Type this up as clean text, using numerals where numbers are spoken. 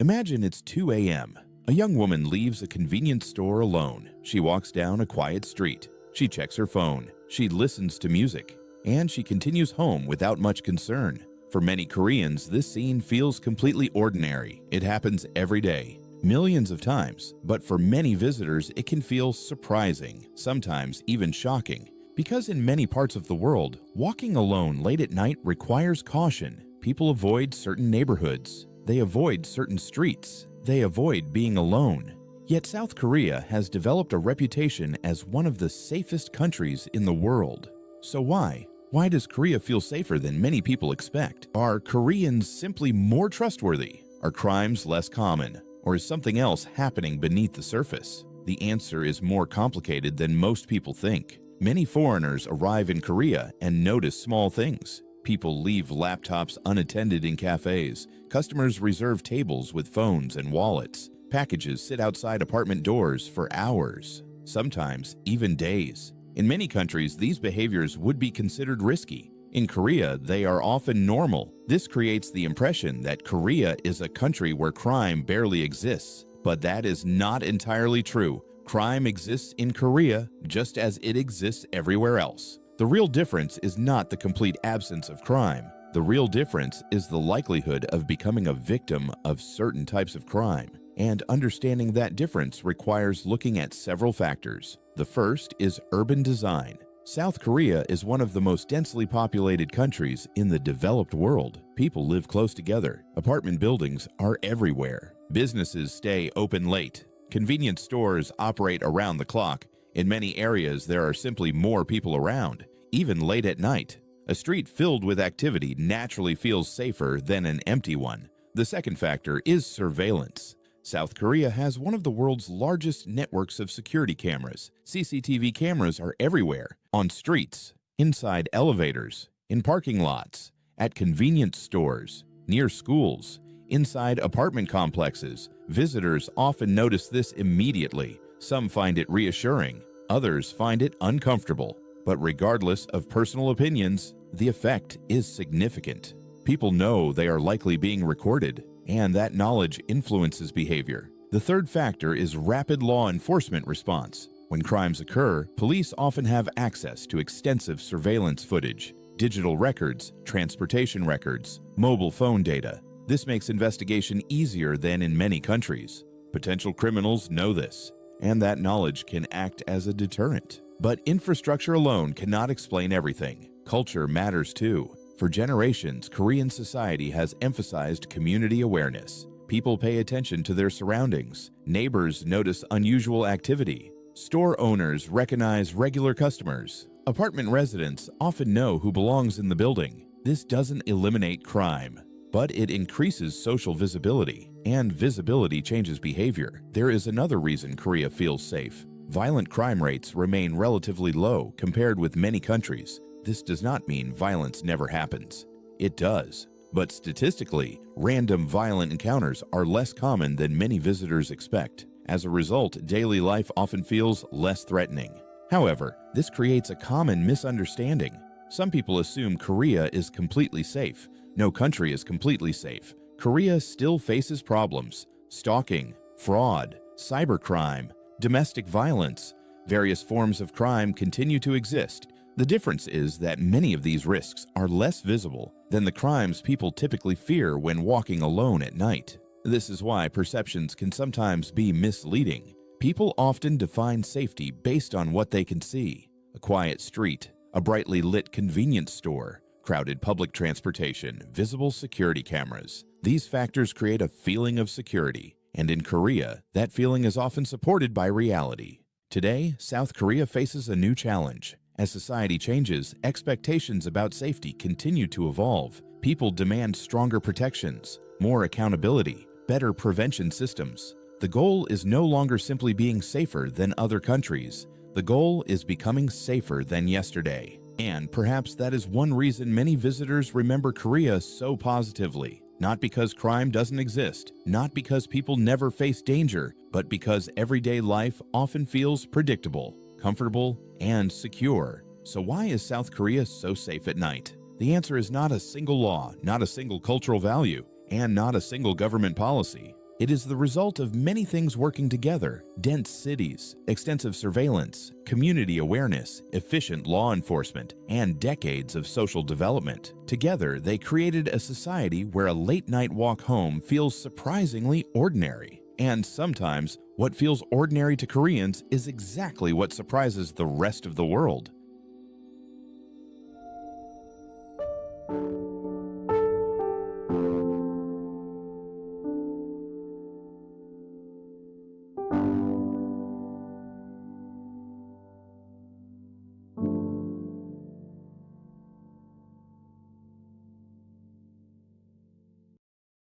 Imagine it's 2 a.m. A young woman leaves a convenience store alone. She walks down a quiet street. She checks her phone. She listens to music. And she continues home without much concern. For many Koreans, this scene feels completely ordinary. It happens every day, millions of times. But for many visitors, it can feel surprising, sometimes even shocking. Because in many parts of the world, walking alone late at night requires caution. People avoid certain neighborhoods. They avoid certain streets. They avoid being alone. Yet South Korea has developed a reputation as one of the safest countries in the world. So why? Why does Korea feel safer than many people expect? Are Koreans simply more trustworthy? Are crimes less common? Or is something else happening beneath the surface? The answer is more complicated than most people think. Many foreigners arrive in Korea and notice small things. People leave laptops unattended in cafes. Customers reserve tables with phones and wallets. Packages sit outside apartment doors for hours, sometimes even days. In many countries, these behaviors would be considered risky. In Korea, they are often normal. This creates the impression that Korea is a country where crime barely exists. But that is not entirely true. Crime exists in Korea just as it exists everywhere else. The real difference is not the complete absence of crime. The real difference is the likelihood of becoming a victim of certain types of crime. And understanding that difference requires looking at several factors. The first is urban design. South Korea is one of the most densely populated countries in the developed world. People live close together. Apartment buildings are everywhere. Businesses stay open late. Convenience stores operate around the clock. In many areas, there are simply more people around, even late at night. A street filled with activity naturally feels safer than an empty one. The second factor is surveillance. South Korea has one of the world's largest networks of security cameras. CCTV cameras are everywhere, on streets, inside elevators, in parking lots, at convenience stores, near schools, inside apartment complexes. Visitors often notice this immediately. Some find it reassuring, others find it uncomfortable. But regardless of personal opinions, the effect is significant. People know they are likely being recorded, and that knowledge influences behavior. The third factor is rapid law enforcement response. When crimes occur, police often have access to extensive surveillance footage, digital records, transportation records, mobile phone data. This makes investigation easier than in many countries. Potential criminals know this, and that knowledge can act as a deterrent. But infrastructure alone cannot explain everything. Culture matters too. For generations, Korean society has emphasized community awareness. People pay attention to their surroundings. Neighbors notice unusual activity. Store owners recognize regular customers. Apartment residents often know who belongs in the building. This doesn't eliminate crime, but it increases social visibility, and visibility changes behavior. There is another reason Korea feels safe. Violent crime rates remain relatively low compared with many countries. This does not mean violence never happens. It does. But statistically, random violent encounters are less common than many visitors expect. As a result, daily life often feels less threatening. However, this creates a common misunderstanding. Some people assume Korea is completely safe. No country is completely safe. Korea still faces problems: stalking, fraud, cybercrime, domestic violence. Various forms of crime continue to exist. The difference is that many of these risks are less visible than the crimes people typically fear when walking alone at night. This is why perceptions can sometimes be misleading. People often define safety based on what they can see: a quiet street, a brightly lit convenience store, crowded public transportation, visible security cameras. These factors create a feeling of security, and in Korea, that feeling is often supported by reality. Today, South Korea faces a new challenge. As society changes, expectations about safety continue to evolve. People demand stronger protections, more accountability, better prevention systems. The goal is no longer simply being safer than other countries. The goal is becoming safer than yesterday. And perhaps that is one reason many visitors remember Korea so positively. Not because crime doesn't exist, not because people never face danger, but because everyday life often feels predictable, comfortable, and secure. So why is South Korea so safe at night? The answer is not a single law, not a single cultural value, and not a single government policy. It is the result of many things working together: dense cities, extensive surveillance, community awareness, efficient law enforcement, and decades of social development. Together, they created a society where a late-night walk home feels surprisingly ordinary. And sometimes, what feels ordinary to Koreans is exactly what surprises the rest of the world.